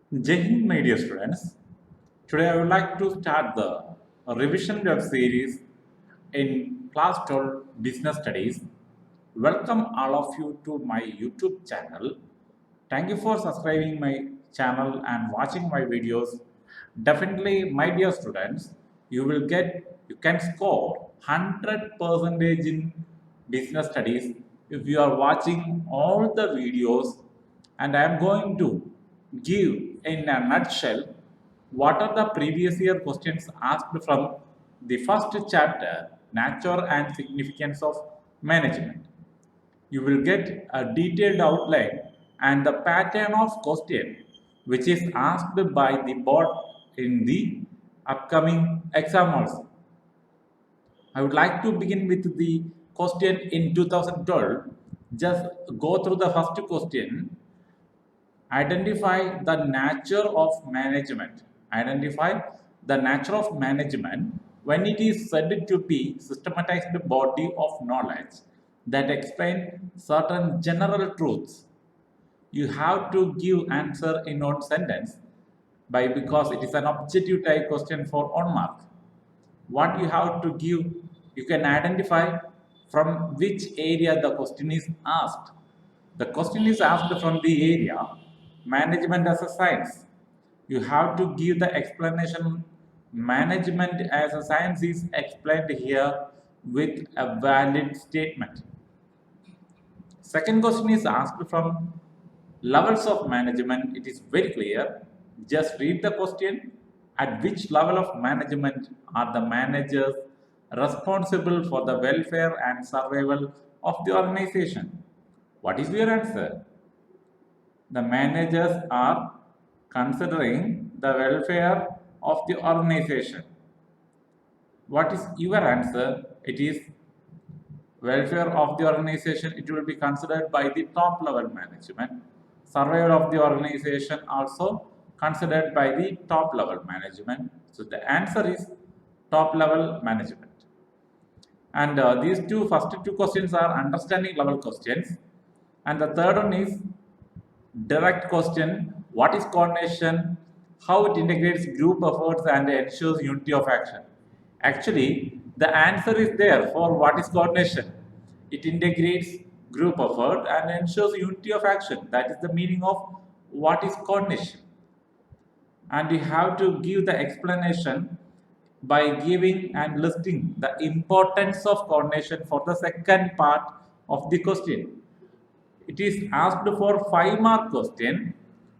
Jai Hind, my dear students. Today I would like to start the revision web series in class 12 business studies. Welcome all of you to my YouTube channel. Thank you for subscribing my channel and watching my videos. Definitely, my dear students, you can score 100 percentage in business studies if you are watching all the videos, and I am going to give in a nutshell what are the previous year questions asked from the first chapter, nature and significance of management. You will get a detailed outline and the pattern of question which is asked by the board in the upcoming exam also. I would like to begin with the question in 2012. Just go through the first question. Identify the nature of management. Identify the nature of management when it is said to be systematized body of knowledge that explain certain general truths. You have to give answer in one sentence by because it is an objective type question for 1 mark. What you have to give, you can identify from which area the question is asked. The question is asked from the area management as a science. You have to give the explanation. Management as a science is explained here with a valid statement. Second question is asked from levels of management. It is very clear. Just read the question. At which level of management are the managers responsible for the welfare and survival of the organization? What is your answer? The managers are considering the welfare of the organization. What is your answer? It is welfare of the organization. It will be considered by the top level management. Survival of the organization also considered by the top level management. So the answer is top level management. And these first two questions are understanding level questions, and the third one is direct question. What is coordination? How it integrates group efforts and ensures unity of action? Actually, the answer is there for what is coordination. It integrates group effort and ensures unity of action. That is the meaning of what is coordination. And you have to give the explanation by giving and listing the importance of coordination for the second part of the question. It is asked for 5 mark question,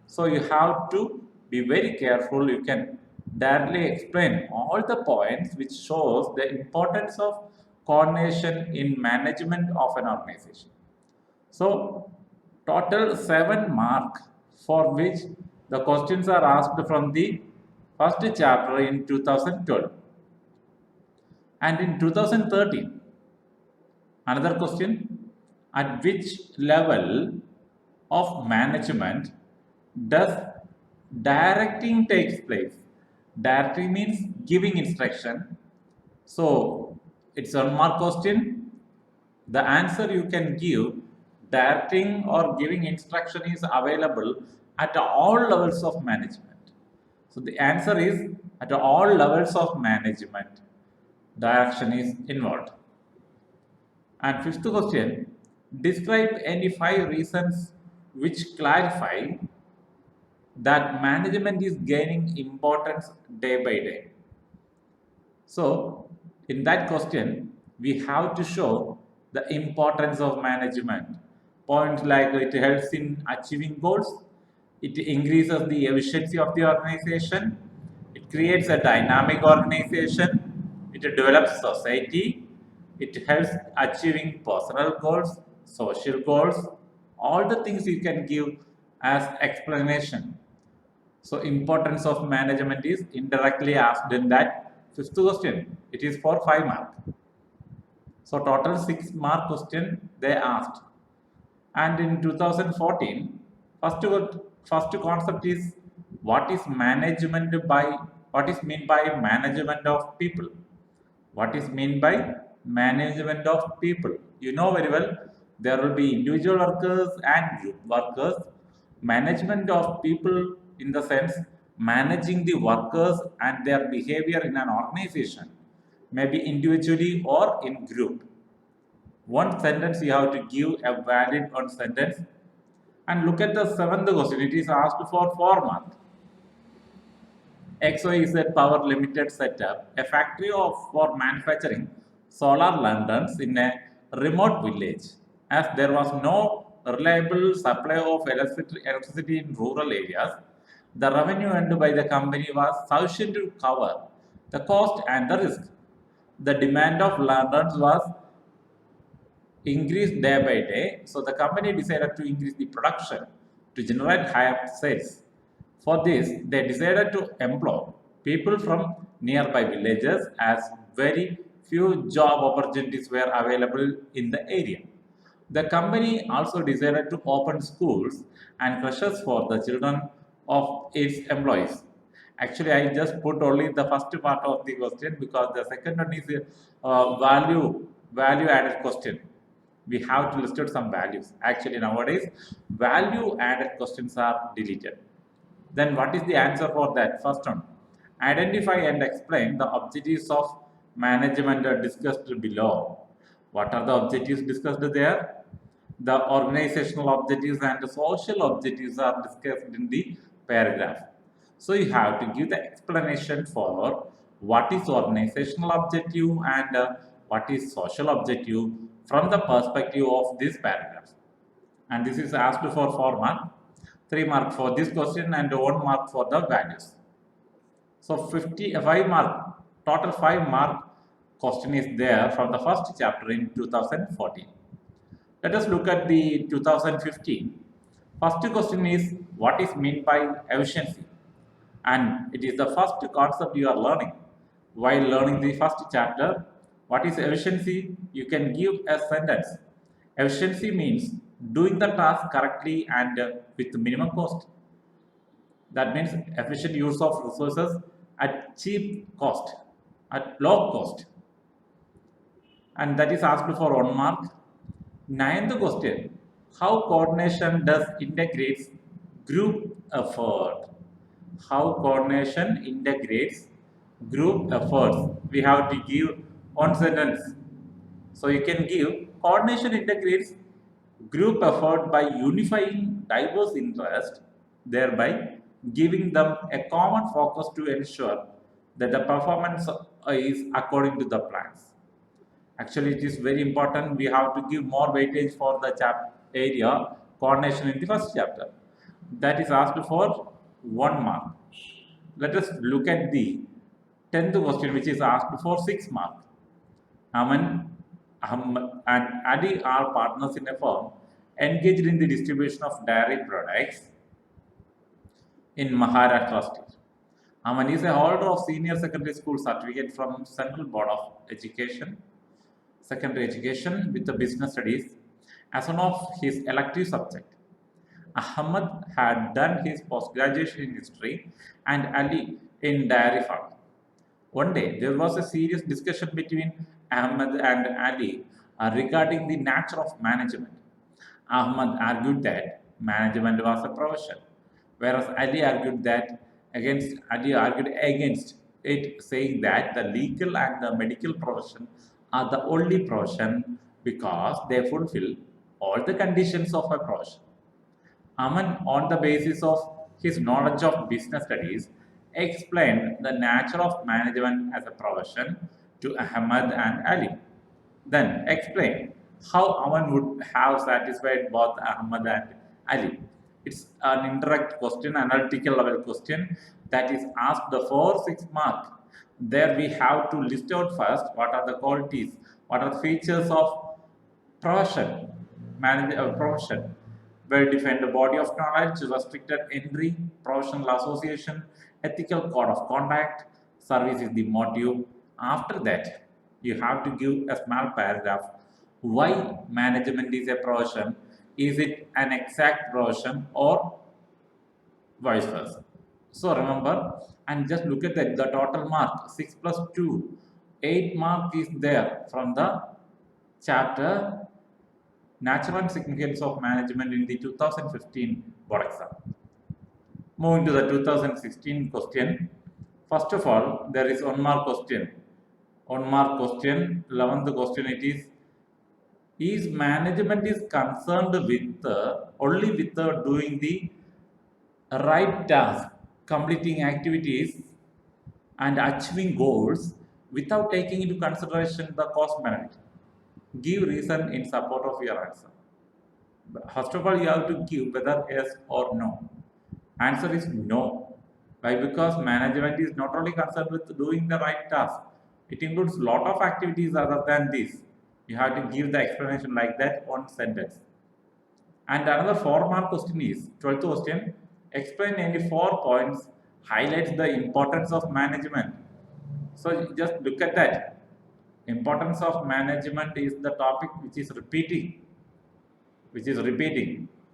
so you have to be very careful. You can directly explain all the points which shows the importance of coordination in management of an organization. So total 7 mark for which the questions are asked from the first chapter in 2012. And in 2013, another question, at which level of management does directing takes place? Directing means giving instruction. So it's a 1 mark question. The answer you can give, directing or giving instruction is available at all levels of management. So the answer is at all levels of management, direction is involved. And fifth question, describe any 5 reasons which clarify that management is gaining importance day by day. So, in that question, we have to show the importance of management. Points like it helps in achieving goals, it increases the efficiency of the organization, it creates a dynamic organization, it develops society, it helps achieving personal goals, social goals, all the things you can give as explanation. So importance of management is indirectly asked in that fifth question. It is for 5 mark. So total 6 mark question they asked. And in 2014, first concept is what is management by what is meant by management of people. What is meant by management of people? You know very well there will be individual workers and group workers. Management of people in the sense managing the workers and their behavior in an organization, maybe individually or in group. One sentence you have to give a valid one sentence. And look at the seventh question. It is asked for 4 marks. XYZ Power Limited setup a factory for manufacturing solar lanterns in a remote village, as there was no reliable supply of electricity in rural areas. The revenue earned by the company was sufficient to cover the cost and the risk. The demand of lanterns was increased day by day, so the company decided to increase the production to generate higher sales. For this, they decided to employ people from nearby villages, as very few job opportunities were available in the area. The company also decided to open schools and crashes for the children of its employees. Actually, I just put only the first part of the question because the second one is a value added question. We have to list out some values. Actually, nowadays, value added questions are deleted. Then what is the answer for that? First one, identify and explain the objectives of management discussed below. What are the objectives discussed there? The organizational objectives and the social objectives are discussed in the paragraph. So you have to give the explanation for what is organizational objective and what is social objective from the perspective of this paragraph. And this is asked for 4 marks, 3 marks for this question and 1 mark for the values. So 55 mark, total 5 mark question is there from the first chapter in 2014. Let us look at the 2015. First question is what is meant by efficiency? And it is the first concept you are learning. While learning the first chapter, what is efficiency? You can give a sentence. Efficiency means doing the task correctly and with minimum cost. That means efficient use of resources at cheap cost, at low cost. And that is asked for 1 mark. Ninth question, how coordination does integrates group effort? How coordination integrates group efforts? We have to give one sentence. So you can give coordination integrates group effort by unifying diverse interests, thereby giving them a common focus to ensure that the performance is according to the plans. Actually, it is very important. We have to give more weightage for the area coordination in the first chapter. That is asked for 1 mark. Let us look at the 10th question, which is asked for 6 marks. Aman, Ahmed, and Ali are partners in a firm engaged in the distribution of dairy products in Maharashtra state. Aman is a holder of senior secondary school certificate from Central Board of Education, Secondary Education with the business studies as one of his elective subject. Ahmad had done his post-graduation in history and Ali in dairy farming. One day, there was a serious discussion between Ahmad and Ali regarding the nature of management. Ahmad argued that management was a profession, whereas Ali argued against it, saying that the legal and the medical profession are the only profession because they fulfill all the conditions of a profession. Aman, on the basis of his knowledge of business studies, explained the nature of management as a profession to Ahmad and Ali. Then explain how Aman would have satisfied both Ahmad and Ali. It's an indirect question, analytical level question that is asked for 6 marks. There we have to list out first what are the qualities, what are the features of profession, profession, well-defined body of knowledge, restricted entry, professional association, ethical code of conduct, service is the motive. After that, you have to give a small paragraph. Why management is a profession? Is it an exact profession or vice versa? So remember, and just look at the total mark 6 plus 2, 8 mark is there from the chapter Nature and Significance of Management in the 2015 board exam. Moving to the 2016 question. First of all, there is one more question. One more question. 11th question it is management is concerned with only with doing the right task, completing activities and achieving goals without taking into consideration the cost benefit. Give reason in support of your answer. First of all, you have to give whether yes or no. Answer is no. Why? Because management is not only concerned with doing the right task, it includes lot of activities other than this. You have to give the explanation like that, one sentence. And another 4-mark question is 12th question. Explain any 4 points highlights the importance of management. So just look at that. Importance of management is the topic which is repeating.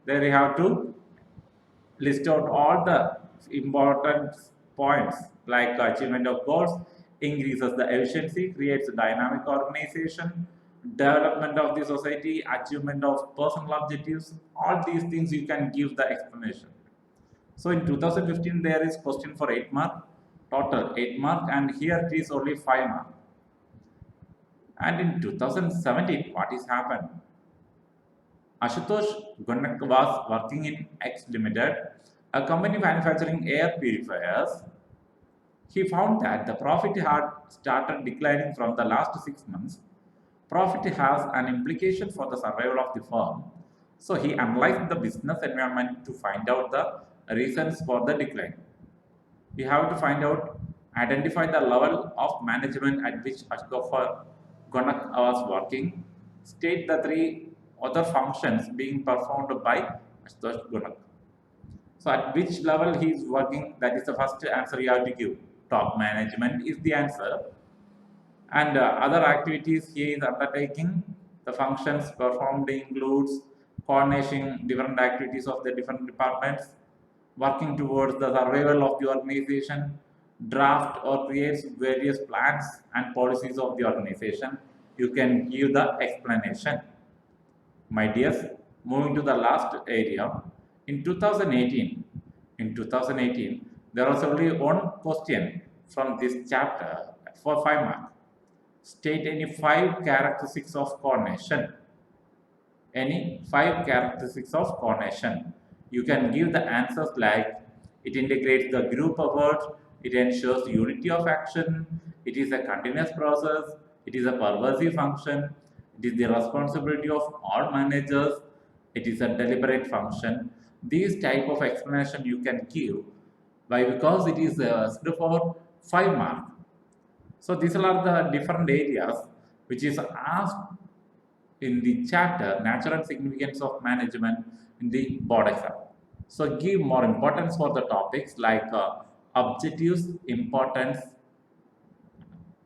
There you have to list out all the important points like achievement of goals, increases the efficiency, creates a dynamic organization, development of the society, achievement of personal objectives. All these things you can give the explanation. So in 2015 there is question for 8 mark, total 8 mark, and here it is only 5 mark. And in 2017 what is happened? Ashutosh Gonak was working in X Limited, a company manufacturing air purifiers. He found that the profit had started declining from the last 6 months. Profit has an implication for the survival of the firm. So he analyzed the business environment to find out the reasons for the decline. We have to find out, identify the level of management at which Ashutosh Gonak was working, state the 3 other functions being performed by Ashutosh Gonak. So at which level he is working, that is the first answer you have to give. Top management is the answer. And other activities he is undertaking, the functions performed includes coordinating different activities of the different departments, working towards the survival of the organization, draft or creates various plans and policies of the organization. You can give the explanation. My dears, moving to the last area, in 2018, there was only one question from this chapter for 5 marks. State any 5 characteristics of coordination. Any 5 characteristics of coordination. You can give the answers like it integrates the group effort, it ensures unity of action, it is a continuous process, it is a pervasive function, it is the responsibility of all managers, it is a deliberate function. These type of explanation you can give. Why? Because it is for 5 marks. So these are the different areas which is asked in the chapter Nature and Significance of Management in the board exam. So give more importance for the topics like objectives, importance,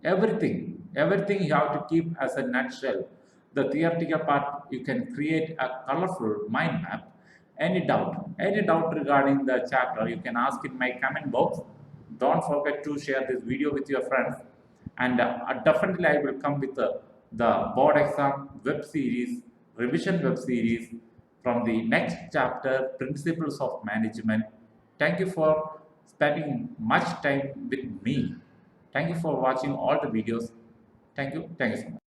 everything you have to keep as a nutshell. The theoretical part you can create a colorful mind map. Any doubt regarding the chapter you can ask in my comment box. Don't forget to share this video with your friends, and definitely I will come with the board exam web series, revision web series from the next chapter, Principles of Management. Thank you for spending much time with me. Thank you for watching all the videos. Thank you so much.